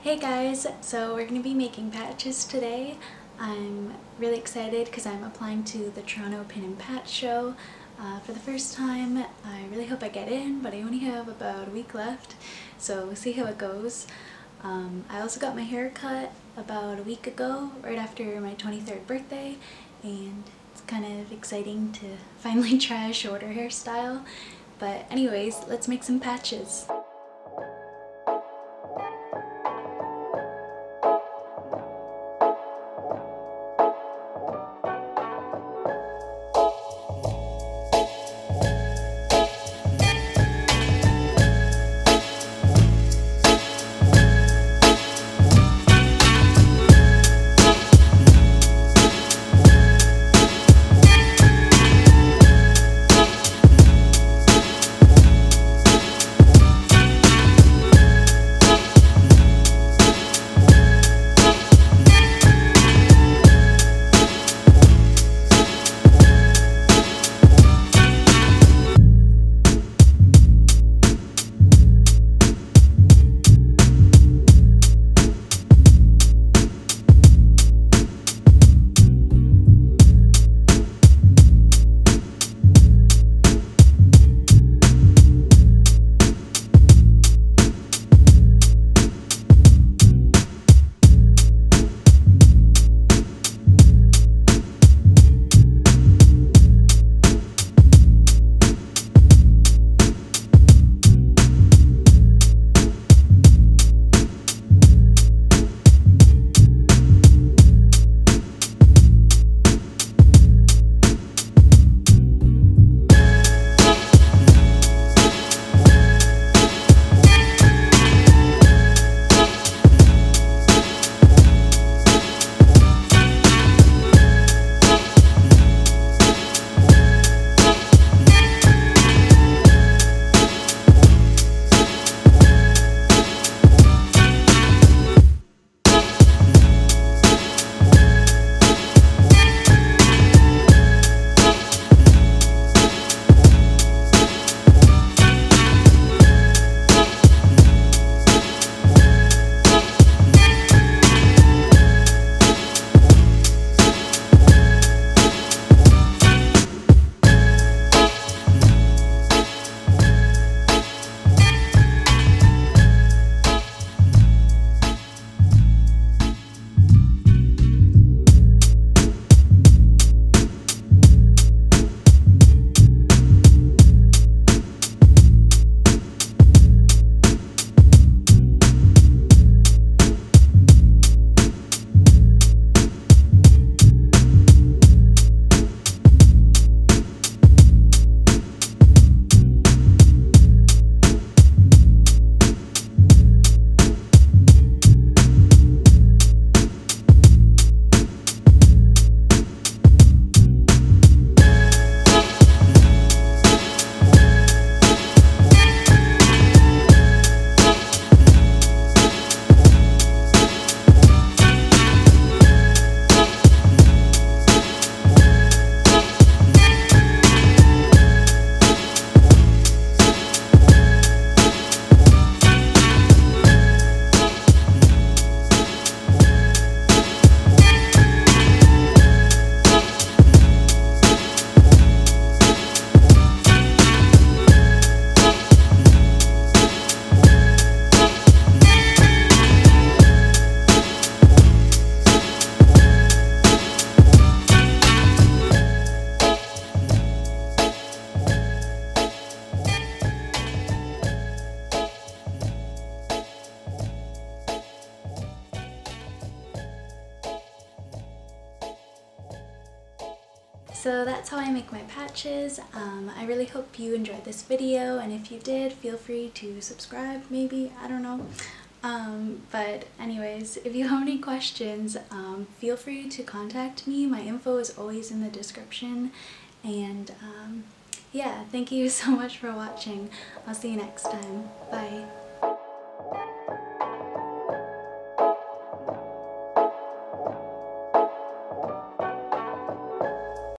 Hey guys, so we're going to be making patches today. I'm really excited because I'm applying to the Toronto Pin and Patch show for the first time. I really hope I get in, but I only have about a week left, so we'll see how it goes. I also got my hair cut about a week ago, right after my 23rd birthday, and it's kind of exciting to finally try a shorter hairstyle. But anyways, let's make some patches. So that's how I make my patches. I really hope you enjoyed this video, and if you did, feel free to subscribe maybe, I don't know. But anyways, if you have any questions, feel free to contact me. My info is always in the description, and yeah, thank you so much for watching. I'll see you next time. Bye.